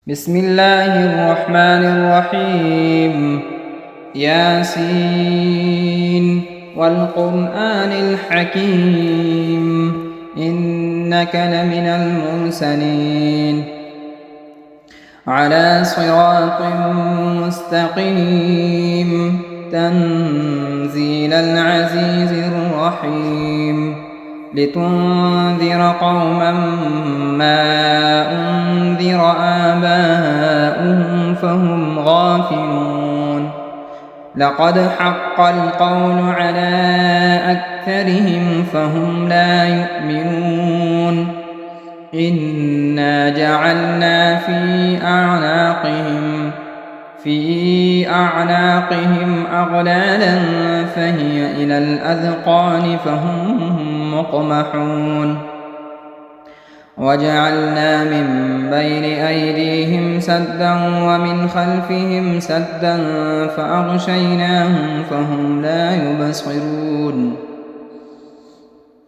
بسم الله الرحمن الرحيم. ياسين والقرآن الحكيم إنك لمن المرسلين على صراط مستقيم تنزيل العزيز الرحيم لتنذر قوما ما أنذر آباؤهم فهم غافلون لقد حق القول على أكثرهم فهم لا يؤمنون إنا جعلنا في أعناقهم أغلالا فهي إلى الأذقان فهم مقمحون وجعلنا من بين أيديهم سدا ومن خلفهم سدا فأغشيناهم فهم لا يبصرون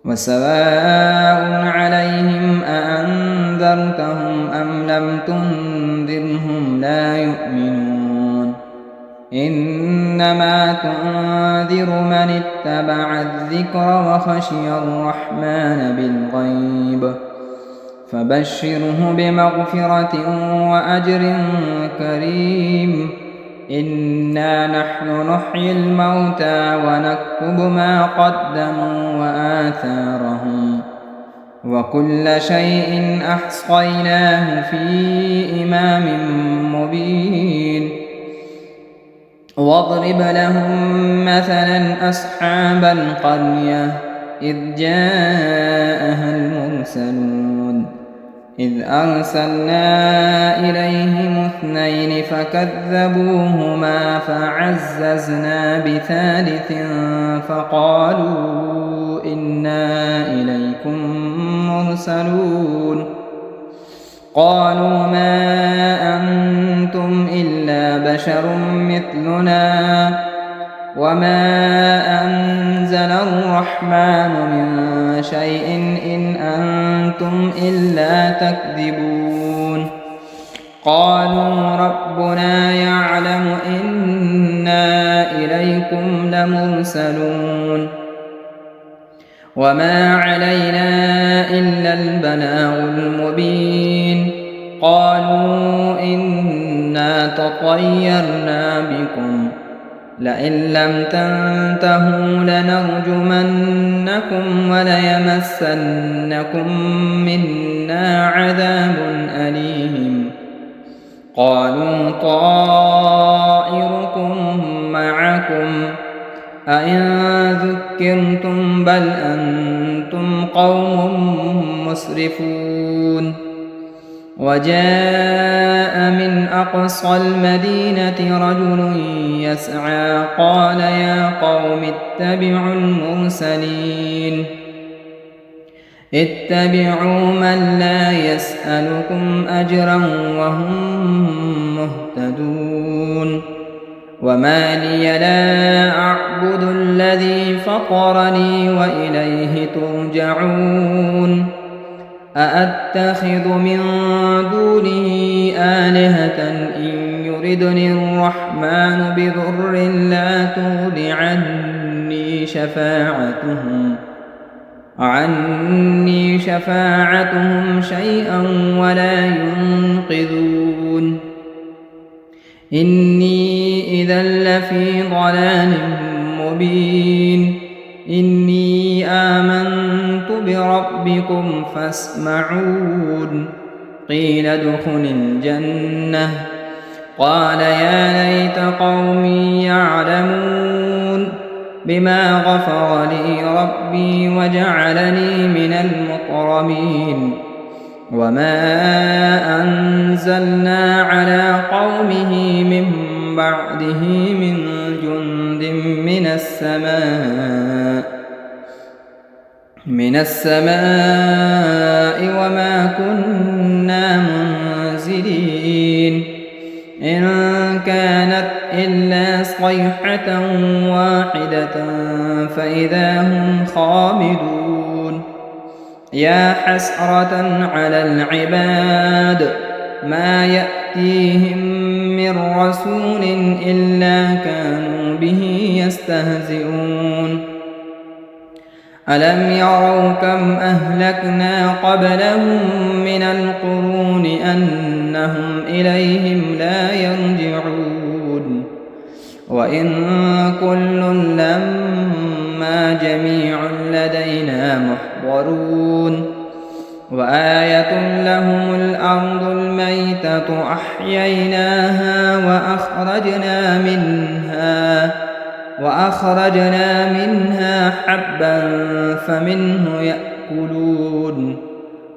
وسواء عليهم أأنذرتهم أم لم تنذرهم لا يؤمنون إنما تنذر من اتبع الذكر وخشي الرحمن بالغيب فبشره بمغفرة وأجر كريم إنا نحن نحيي الموتى ونكتب ما قدموا وآثارهم وكل شيء أحصيناه في إمام مبين واضرب لهم مثلا أصحاب القرية إذ جاءها المرسلون إذ أرسلنا إليهم اثنين فكذبوهما فعززنا بثالث فقالوا إنا إليكم مرسلون قالوا ما أنتم إلا بشر مثلنا وما أنزل الرحمن من شيء إن أنتم إلا تكذبون قالوا ربنا يعلم إنا إليكم لمرسلون وما علينا إلا البلاغ المبين قالوا إنا تطيرنا بكم لئن لم تنتهوا لنرجمنكم وليمسنكم منا عذاب أليم قالوا طائركم معكم أئن ذكرتم بل أنتم قوم مسرفون وجاء من أقصى المدينة رجل يسعى قال يا قوم اتبعوا المرسلين اتبعوا من لا يسألكم أجرا وهم مهتدون وما لي لا أعبد الذي فطرني وإليه ترجعون أأتخذ من دونه آلهة إن يردني الرحمن بضر لا تغن عني شفاعتهم شيئا ولا ينقذون إني إذا لفي ضلال مبين إني آمنت بربكم فاسمعون قيل ادخل الجنة قال يا ليت قومي يعلمون بما غفر لي ربي وجعلني من المكرمين وما أنزلنا على قومه من بعده من جند من السماء وما كنا منزلين إن كانت إلا صيحة واحدة فإذا هم خامدون يا حسرة على العباد ما يأتيهم من رسول إلا كانوا به يستهزئون ألم يروا كم أهلكنا قبلهم من القرون أنهم إليهم لا يرجعون وإن كل لما جميع لدينا محضرون وآية لهم الأرض الميتة أحييناها وأخرجنا منها حبا فمنه يأكلون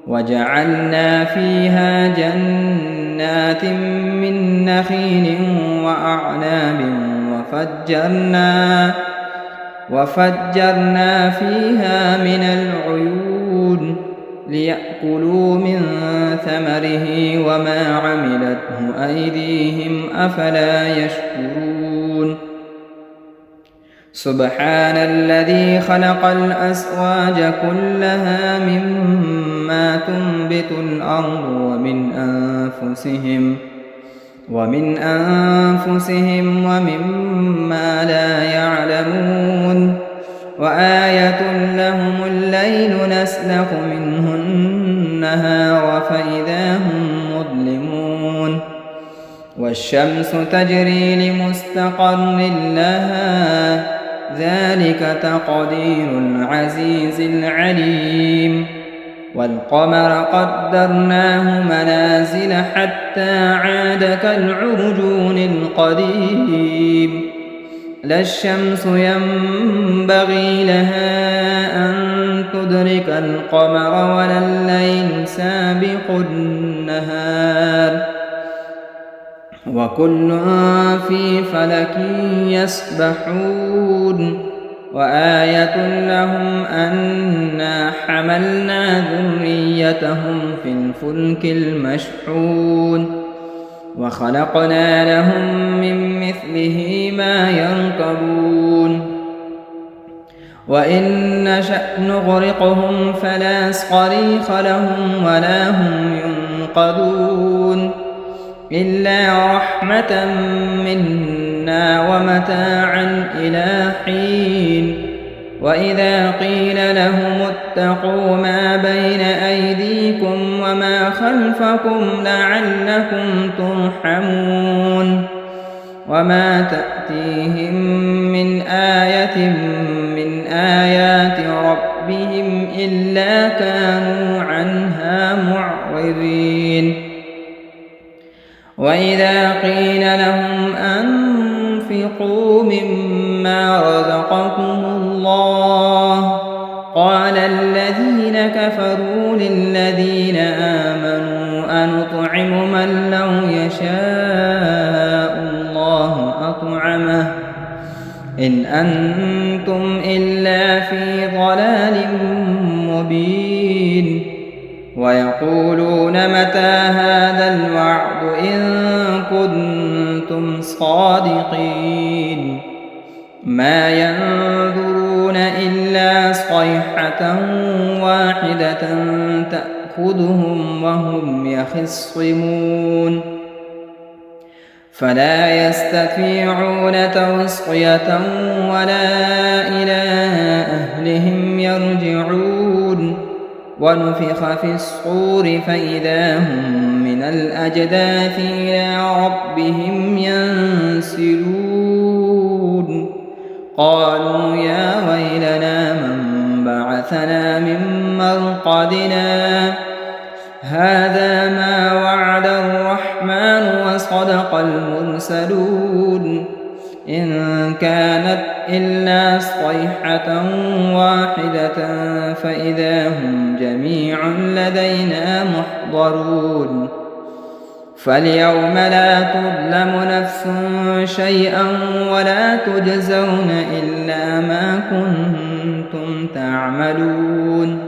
وجعلنا فيها جنات من نخيل وأعناب وفجرنا فيها من العيون ليأكلوا من ثمره وما عملته أيديهم أفلا يشكرون سبحان الذي خلق الأزواج كلها مما تنبت الأرض ومن أنفسهم ومما لا يعلمون وآية لهم الليل نسلخ منه النهار فإذا هم مظلمون والشمس تجري لمستقر لها ذلك تقدير العزيز العليم والقمر قدرناه منازل حتى عاد كالعرجون القديم لا الشمس ينبغي لها أن تدرك القمر ولا الليل سابق النهار وكل في فلك يسبحون وآية لهم أنا حملنا ذريتهم في الفلك المشحون وخلقنا لهم من مثله ما يركبون وإن نشأ نغرقهم فلا صريخ لهم ولا هم ينقذون إلا رحمة منا ومتاعا إلى حين وإذا قيل لهم اتقوا ما بين أيديكم وما خلفكم لعلكم ترحمون وما تأتيهم من آية من آيات ربهم إلا كانوا عنها معرضين وإذا قيل لهم أنفقوا مما رزقكم الله قال الذين كفروا للذين آمنوا أنطعم من لو يشاء الله أطعمه إن أنتم إلا في ضلال مبين ويقولون متى هذا الوعد إن كنتم صادقين ما ينظرون إلا صيحة واحدة تأخذهم وهم يخصمون فلا يستطيعون توصية ولا إلى أهلهم يرجعون ونفخ في الصور فإذا هم من الأجداث إلى ربهم ينسلون قالوا يا ويلنا من بعثنا من مرقدنا هذا ما وعد الرحمن وصدق المرسلون إن كانت إلا صيحة واحدة فإذا هم جميع لدينا محضرون فاليوم لا تظلم نفس شيئا ولا تجزون إلا ما كنتم تعملون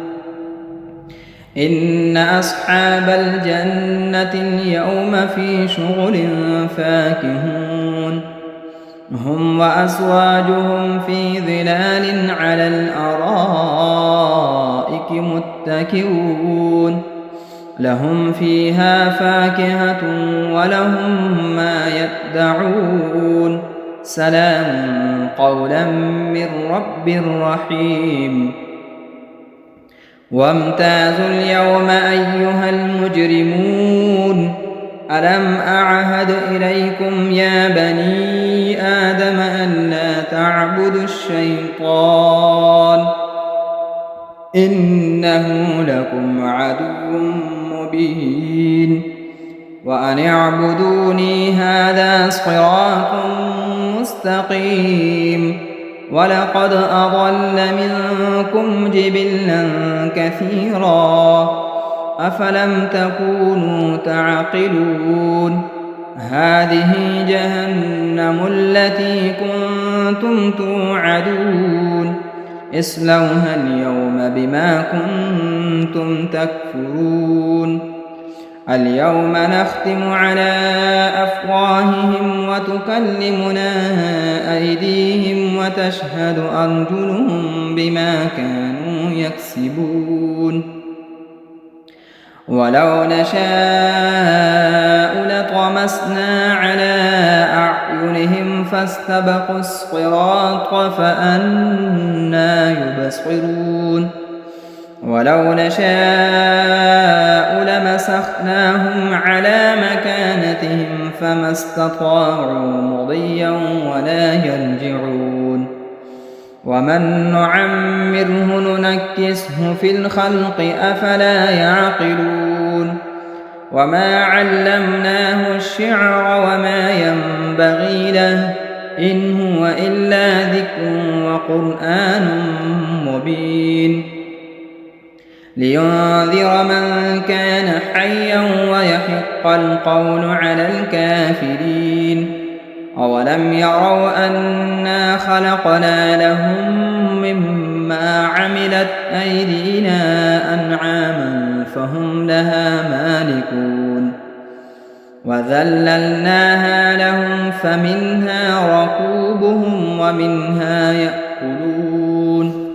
إن أصحاب الجنة اليوم في شغل فاكهون هم وأزواجهم في ظلال على الأرائك متكئون لهم فيها فاكهة ولهم ما يدعون سلام قولا من رب رحيم وامتازوا اليوم أيها المجرمون ألم أعهد إليكم يا بني آدم ألا تعبدوا الشيطان إنه لكم عدو مبين وأن اعبدوني هذا صراط مستقيم ولقد أضل منكم جبلا كثيرا أفلم تكونوا تعقلون هذه جهنم التي كنتم توعدون اصلوها اليوم بما كنتم تكفرون اليوم نختم على أفواههم وتكلمنا أيديهم وتشهد أرجلهم بما كانوا يكسبون ولو نشاء لطمسنا على أعينهم فاستبقوا الصراط فأنى يبصرون ولو نشاء لمسخناهم على مكانتهم فما استطاعوا مضيا ولا يرجعون ومن نعمره ننكسه في الخلق أفلا يعقلون وما علمناه الشعر وما ينبغي له إن هو إلا ذكر وقرآن مبين لينذر من كان حيا ويحق القول على الكافرين أولم يروا أنا خلقنا لهم مما عملت أيدينا أنعاما فهم لها مالكون وذللناها لهم فمنها ركوبهم ومنها يأكلون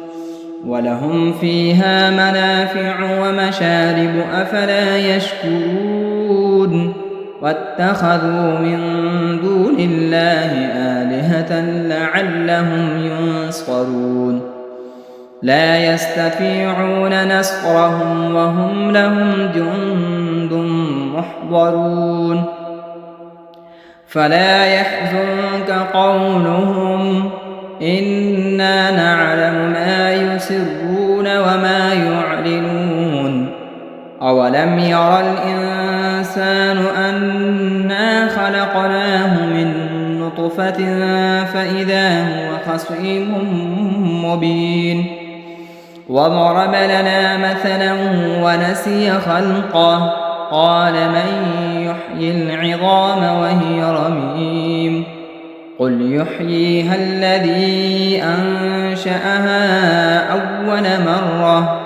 ولهم فيها منافع ومشارب أفلا يشكرون واتخذوا من دون الله آلهة لعلهم ينصرون لا يستطيعون نصرهم وهم لهم جند محضرون فلا يحزنك قولهم إنا نعلم ما يسرون وما يعلنون أولم ير الإنسان أنا خلقناه من نطفة فإذا هو خصيم مبين وضرب لنا مثلا ونسي خلقه قال من يحيي العظام وهي رميم قل يحييها الذي أنشأها أول مرة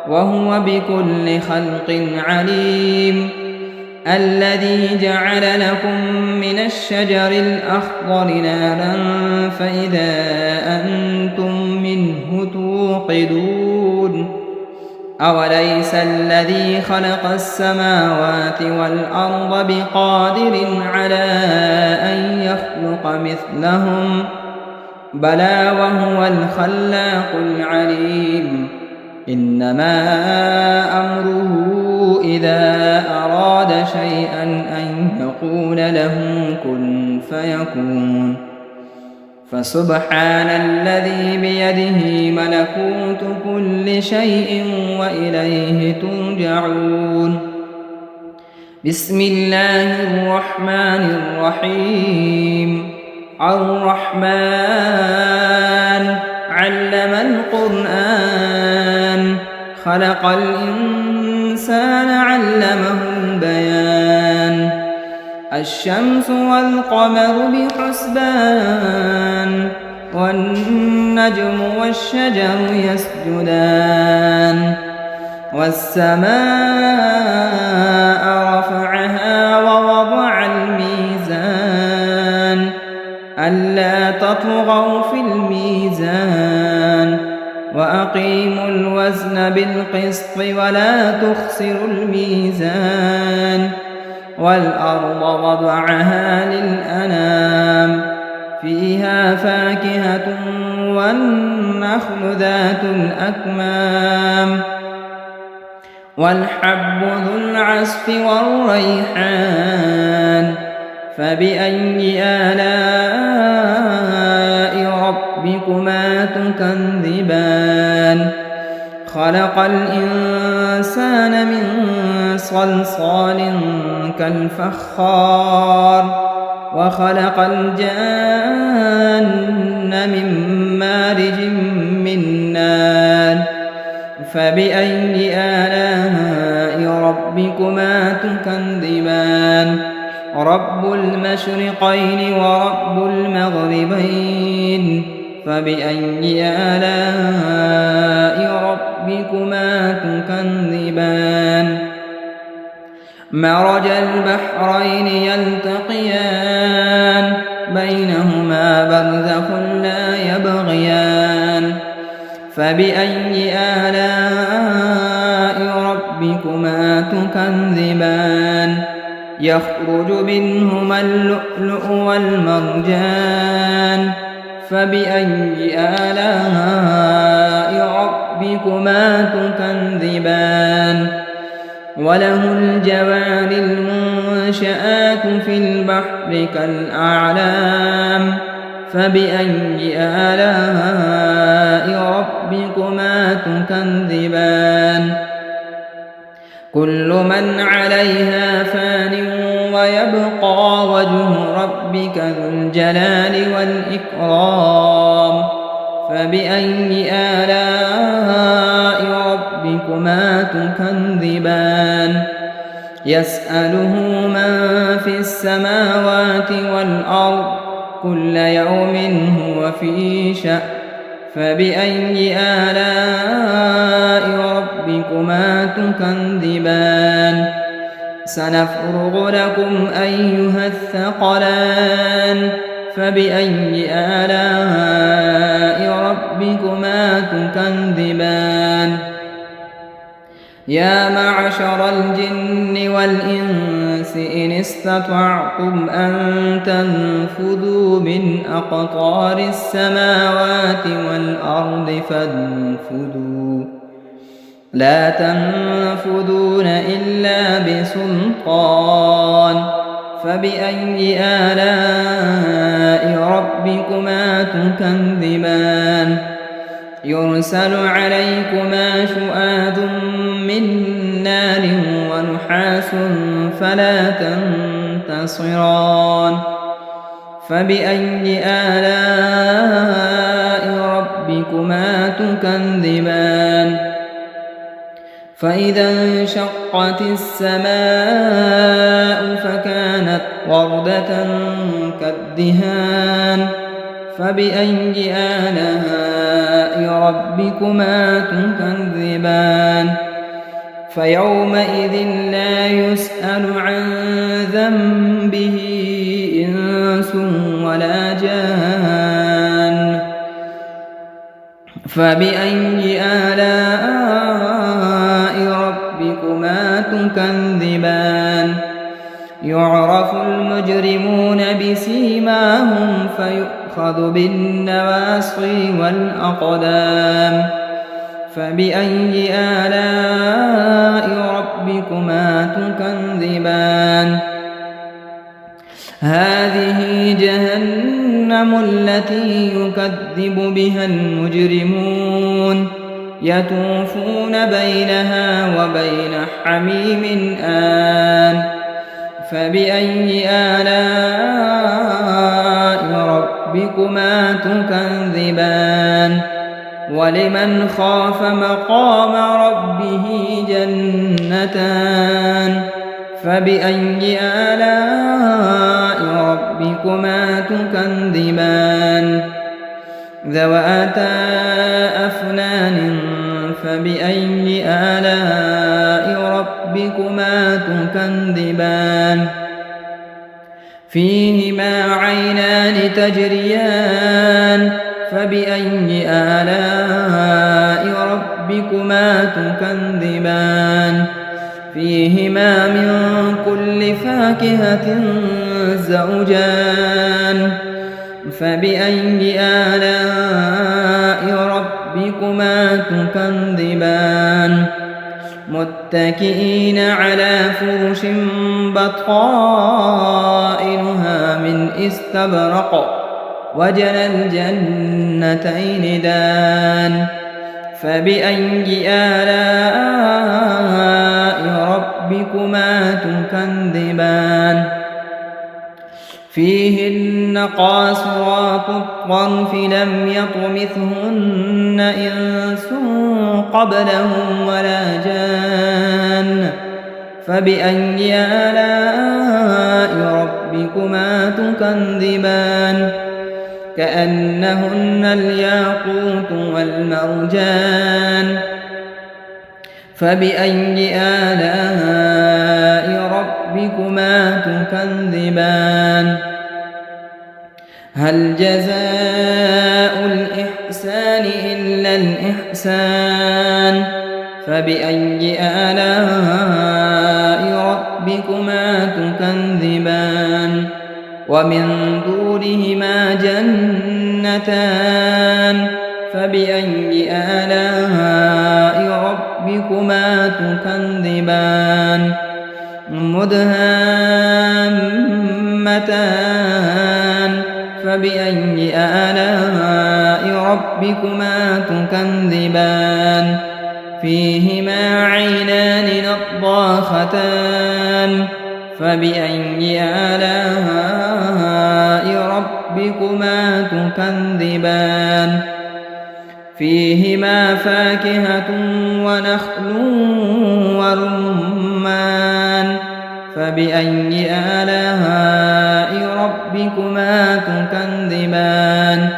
وهو بكل خلق عليم الذي جعل لكم من الشجر الأخضر نارا فإذا أنتم منه توقدون أوليس الذي خلق السماوات والأرض بقادر على أن يخلق مثلهم بلى وهو الخلاق العليم إنما أمره إذا أراد شيئا أن يقول له كن فيكون فسبحان الذي بيده ملكوت كل شيء وإليه ترجعون بسم الله الرحمن الرحيم الرحمن علم القرآن خلق الإنسان علمه البيان الشمس والقمر بحسبان والنجم والشجر يسجدان والسماء رفعها ووضع الميزان ألا تطغوا في الميزان وأقيموا الوزن بالقسط ولا تخسروا الميزان والأرض وضعها للأنام فيها فاكهة والنخل ذات الأكمام والحب ذو العصف والريحان فبأي آلاء ربكما تكذبان خلق الإنسان من صلصال كالفخار وخلق الجان من مارج من نار فبأي آلاء ربكما تكذبان رب المشرقين ورب المغربين فبأي آلاء ربكما تكذبان مرج البحرين يلتقيان بينهما برزخ لا يبغيان فبأي آلاء ربكما تكذبان يخرج منهما اللؤلؤ والمرجان فبأي آلاء ربكما تكذبان وله الجوار المنشآت في البحر كالأعلام فبأي آلاء ربكما تكذبان كل من عليها فان ويبقى وجه ربك ذو الجلال والإكرام فبأي آلاء ربكما تكذبان يسأله من في السماوات والأرض كل يوم هو في شأن فبأي آلاء ربكما تكذبان سنفرغ لكم أيها الثقلان فبأي آلاء ربكما تكذبان يا معشر الجن والإنس إن استطعتم أن تنفذوا من أقطار السماوات والأرض فانفذوا لا تنفذون إلا بسلطان فبأي آلاء ربكما تكذبان يرسل عليكما شؤاد من نار ونحاس فلا تنتصران فبأي آلاء ربكما تكذبان فإذا انشقت السماء فكانت وردة كالدهان فبأي آلاء ربكما تكذبان فيومئذ لا يسأل عن ذنبه إنس ولا جان فبأي آلاء ربكما تكذبان يعرف المجرمون بسيماهم فيؤخذ بالنواصي والأقدام فبأي آلاء ربكما تكذبان هذه جهنم التي يكذب بها المجرمون يطوفون بينها وبين حميم آن فبأي آلاء ربكما تكذبان ولمن خاف مقام ربه جنتان فبأي آلاء ربكما تكذبان ذواتا أفنان فبأي آلاء ربكما تكذبان فيهما عينان تجريان فبأي آلاء ربكما تكذبان فيهما من كل فاكهة زوجان فبأي آلاء ربكما تكذبان متكئين على فرش بطائنها من استبرق وجنى الجنتين دان فبأي آلاء ربكما تكذبان فيهن قاصرات الطرف لم يطمثهن إنس قبلهم ولا جان فبأي آلاء ربكما تكذبان كأنهن الياقوت والمرجان فبأي آلاء ربكما تكذبان هل جزاء الإحسان إلا الإحسان فبأي آلاء ربكما تكذبان ومن دونهما جنتان فبأي آلاء ربكما تكذبان مدهامتان فبأي آلاء ربكما تكذبان فيهما عينان نضاختان فبأي آلاء ربكما تكذبان فيهما فاكهة ونخل ورمان فبأي آلاء ربكما تكذبان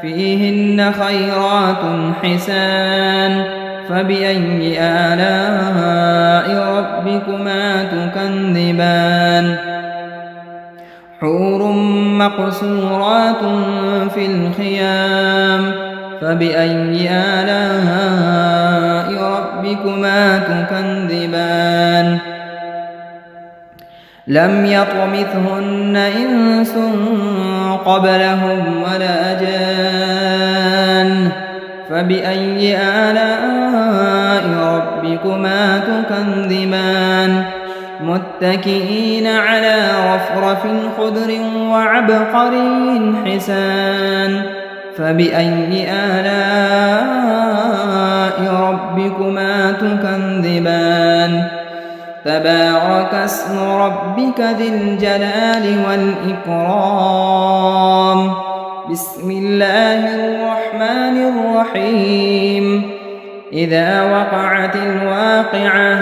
فيهن خيرات حسان فبأي آلاء ربكما تكذبان حور مقصورات في الخيام فبأي آلاء ربكما تكذبان لم يطمثهن إنس قبلهم ولا جان فبأي آلاء ربكما تكذبان متكئين على رفرف خضر وعبقري حسان فبأي آلاء ربكما تكذبان تبارك اسم ربك ذي الجلال والإكرام بسم الله الرحمن الرحيم إذا وقعت الواقعة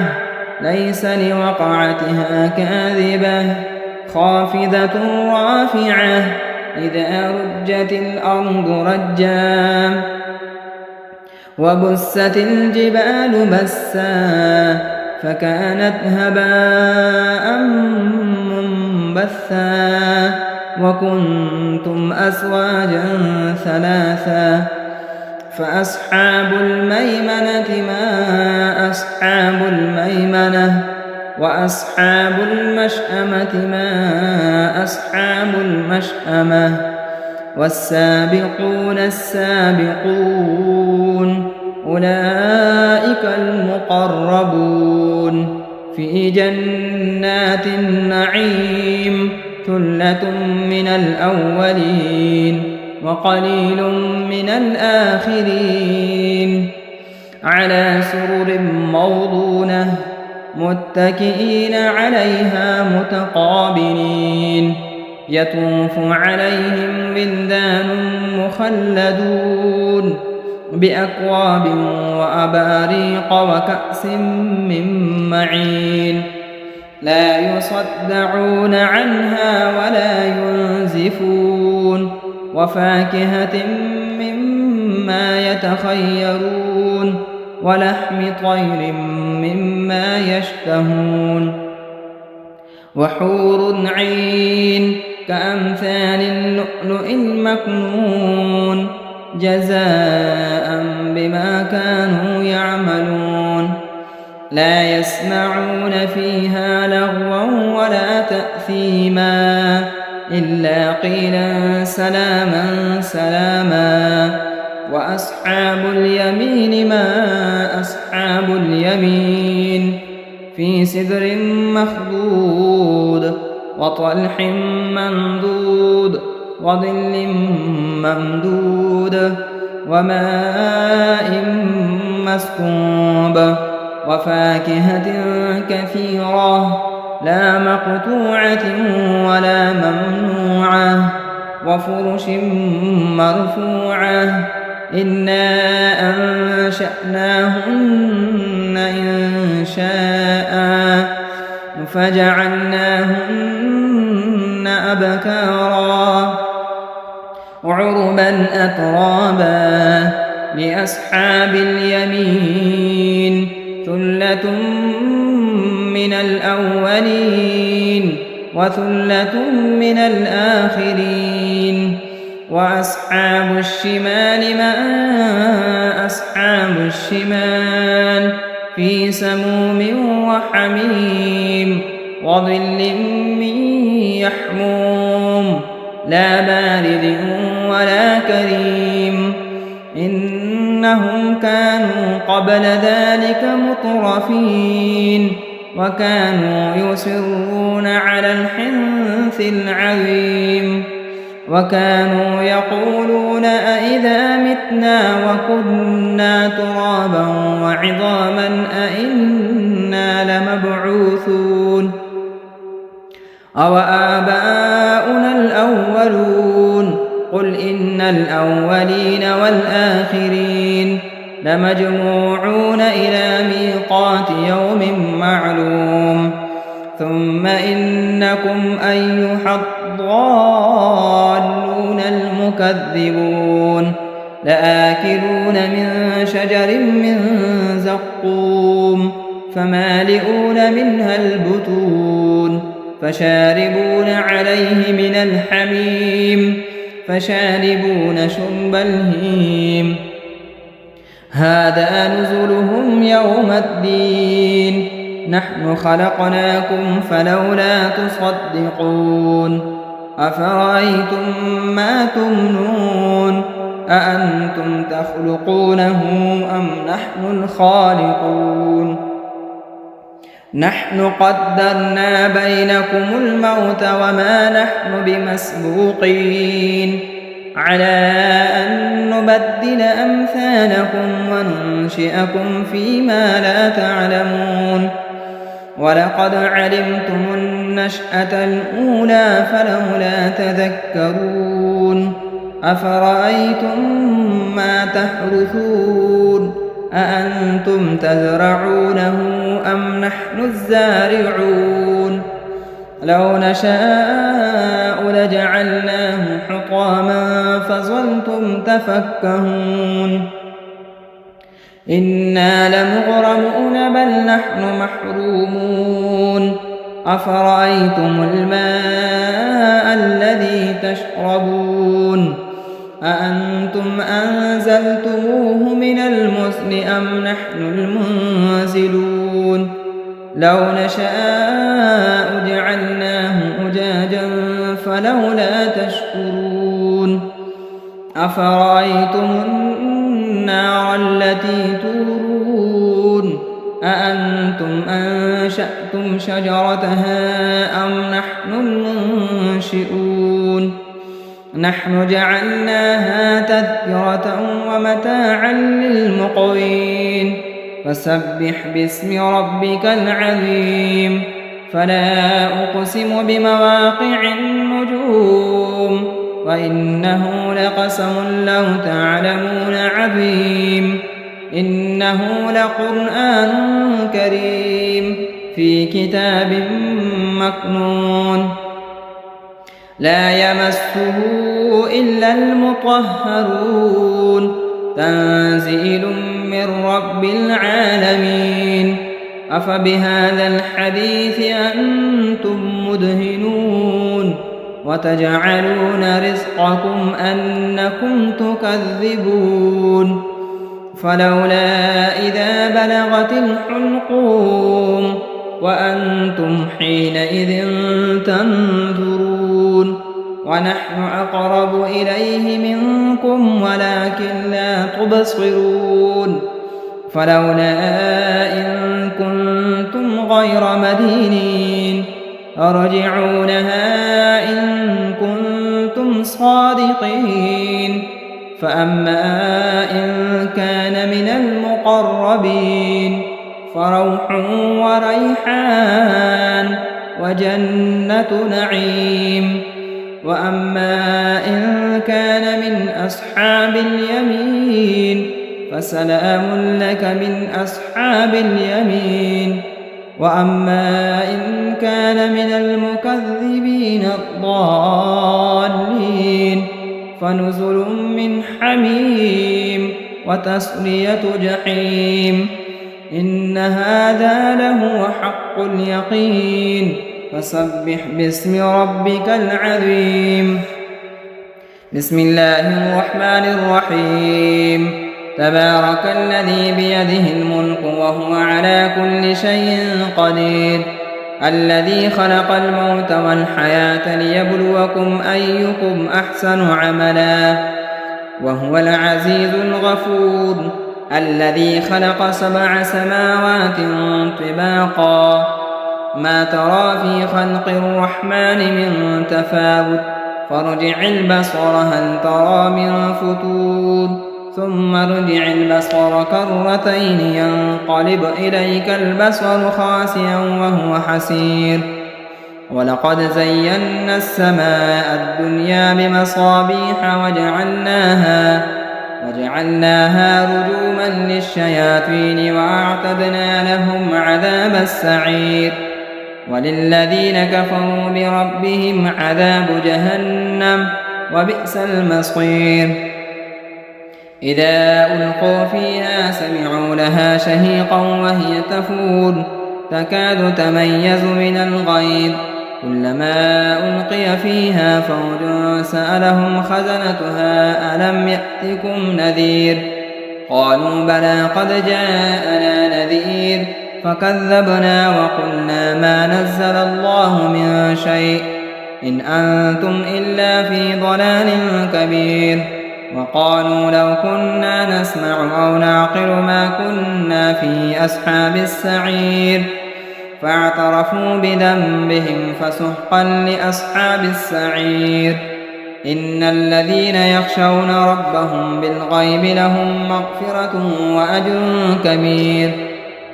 ليس لوقعتها كاذبة خافضة رافعة إذا رجت الأرض رجا وبست الجبال بسا فكانت هباء منبثا وكنتم أزواجا ثلاثا فأصحاب الميمنة ما أصحاب الميمنة وأصحاب المشأمة ما أصحاب المشأمة والسابقون السابقون أولئك المقربون في جنات النعيم ثلة من الأولين وقليل من الآخرين على سرر موضونة متكئين عليها متقابلين يطوف عليهم ولدان مخلدون بأكواب وأباريق وكأس من معين لا يصدعون عنها ولا ينزفون وفاكهة مما يتخيرون ولحم طير مما يشتهون وحور عين كأمثال اللؤلؤ المكنون جزاء بما كانوا يعملون لا يسمعون فيها لغوا ولا تأثيما إلا قيلا سلاما سلاما. وأصحاب اليمين ما أصحاب اليمين في سدر مخضود وطلح منضود وظل ممدود وماء مسكوب وفاكهة كثيرة لا مقطوعة ولا ممنوعة وفرش مرفوعة إنا أنشأناهن إنشاء فجعلناهن أبكارا عربا أترابا لأصحاب اليمين ثلة من الأولين وثلة من الآخرين. وأصحاب الشمال ما أصحاب الشمال في سموم وحميم وظل من يحموم لا بارد ولا كريم إنهم كانوا قبل ذلك مترفين وكانوا يصرون على الحنث العظيم وكانوا يقولون أئذا متنا وكنا ترابا وعظاما أئنا لمبعوثون أو آباؤنا الأولون قل إن الأولين والآخرين لمجموعون إلى ميقات يوم معلوم ثم إنكم أيها الضالون المكذبون لآكلون من شجر من زقوم فمالئون منها البطون فشاربون عليه من الحميم فشاربون شرب الهيم هذا نزلهم يوم الدين نحن خلقناكم فلولا تصدقون أفرأيتم ما تمنون أأنتم تخلقونه أم نحن الخالقون نحن قدرنا بينكم الموت وما نحن بمسبوقين على أن نبدل أمثالكم وننشئكم فيما لا تعلمون ولقد علمتم النشأة الأولى فلولا تذكرون أفرأيتم ما تحرثون أأنتم تزرعونه أم نحن الزارعون لو نشاء لجعلناه حطاما فظلتم تفكهون إنا لمغرمون بل نحن محرومون أفرأيتم الماء الذي تشربون أأنتم أنزلتموه من المزن أم نحن المنزلون لو نشاء جعلناه أجاجا فلولا تشكرون أفرأيتم النار التي تورون أأنتم أنشأتم شجرتها أم نحن المنشئون نحن جعلناها تذكرة ومتاعا للمقوين فسبح باسم ربك العظيم فلا أقسم بمواقع النجوم وإنه لقسم لو تعلمون عظيم إنه لقرآن كريم في كتاب مكنون لا يمسه إلا المطهرون تنزيل من رب العالمين أفبهذا الحديث أنتم مدهنون وتجعلون رزقكم أنكم تكذبون فلولا إذا بلغت الحلقوم وأنتم حينئذ تنظرون ونحن أقرب إليه منكم ولكن لا تبصرون فلولا إن كنتم غير مدينين ترجعونها إن كنتم صادقين فأما إن كان من المقربين فروح وريحان وجنة نعيم وأما إن كان من أصحاب اليمين فسلام لك من أصحاب اليمين وأما إن كان من المكذبين الضالين فنزل من حميم وتصلية جحيم إن هذا لهو حق اليقين فسبح باسم ربك العظيم بسم الله الرحمن الرحيم تبارك الذي بيده الملك وهو على كل شيء قدير الذي خلق الموت والحياة ليبلوكم أيكم أحسن عملا وهو العزيز الغفور الذي خلق 7 سماوات طباقا ما ترى في خلق الرحمن من تفاوت فارجع البصر هل ترى من فتور ثم ارجع البصر كرتين ينقلب إليك البصر خاسئا وهو حسير ولقد زينا السماء الدنيا بمصابيح وجعلناها رجوما للشياطين وأعتدنا لهم عذاب السعير وللذين كفروا بربهم عذاب جهنم وبئس المصير إذا ألقوا فيها سمعوا لها شهيقا وهي تفور تكاد تميز من الغيظ كلما ألقي فيها فوج سألهم خزنتها ألم يأتكم نذير قالوا بلى قد جاءنا نذير فكذبنا وقلنا ما نزل الله من شيء إن أنتم إلا في ضلال كبير وقالوا لو كنا نسمع أو نعقل ما كنا في أصحاب السعير فاعترفوا بذنبهم فسحقا لأصحاب السعير إن الذين يخشون ربهم بالغيب لهم مغفرة وأجر كبير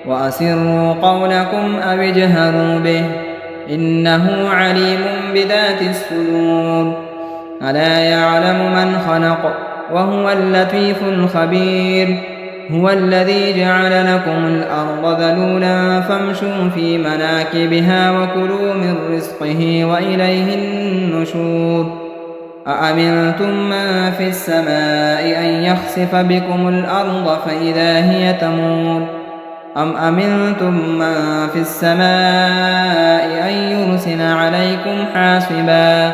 وأسروا قولكم أو اجهروا به إنه عليم بذات الصدور ألا يعلم من خلق وهو اللطيف الخبير هو الذي جعل لكم الأرض ذلولا فامشوا في مناكبها وكلوا من رزقه وإليه النشور أأمنتم من في السماء أن يخسف بكم الأرض فإذا هي تمور أم أمنتم من في السماء أن يرسل عليكم حاصبا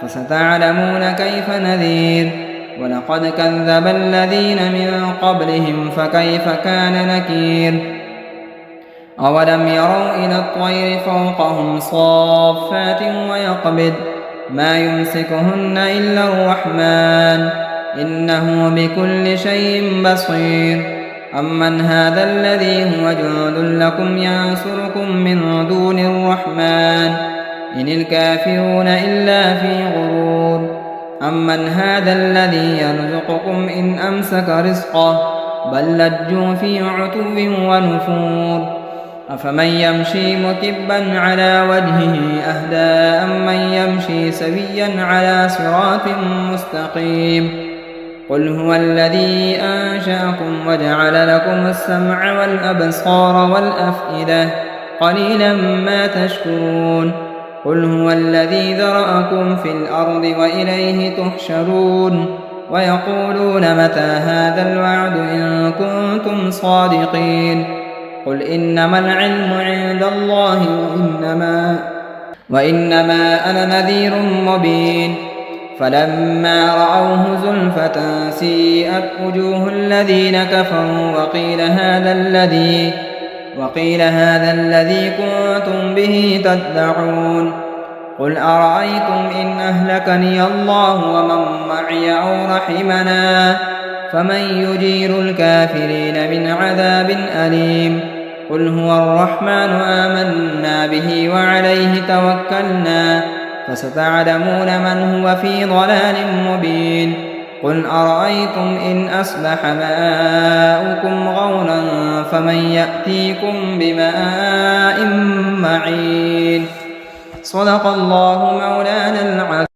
فستعلمون كيف نذير ولقد كذب الذين من قبلهم فكيف كان نكير أولم يروا إلى الطير فوقهم صافات ويقبض ما يمسكهن إلا الرحمن إنه بكل شيء بصير أمن هذا الذي هو جند لكم ينصركم من دون الرحمن إن الكافرون إلا في غرور أمن هذا الذي يرزقكم إن أمسك رزقه بل لجوا في عتو ونفور أفمن يمشي مكبا على وجهه أهدى أمن يمشي سويا على صراط مستقيم قل هو الذي أنشأكم وجعل لكم السمع والأبصار والأفئدة قليلا ما تشكرون قل هو الذي ذرأكم في الأرض وإليه تحشرون ويقولون متى هذا الوعد إن كنتم صادقين قل إنما العلم عند الله وإنما أنا نذير مبين فلما رأوه زلفة سيئت وجوه الذين كفروا وقيل هذا الذي كنتم به تدعون قل أرأيتم إن أهلكني الله ومن معي أو رحمنا فمن يجير الكافرين من عذاب أليم قل هو الرحمن آمنا به وعليه توكلنا فستعلمون من هو في ضلال مبين قل أرأيتم إن أصبح ماؤكم غورا فمن يأتيكم بماء معين صدق الله مولانا العظيم.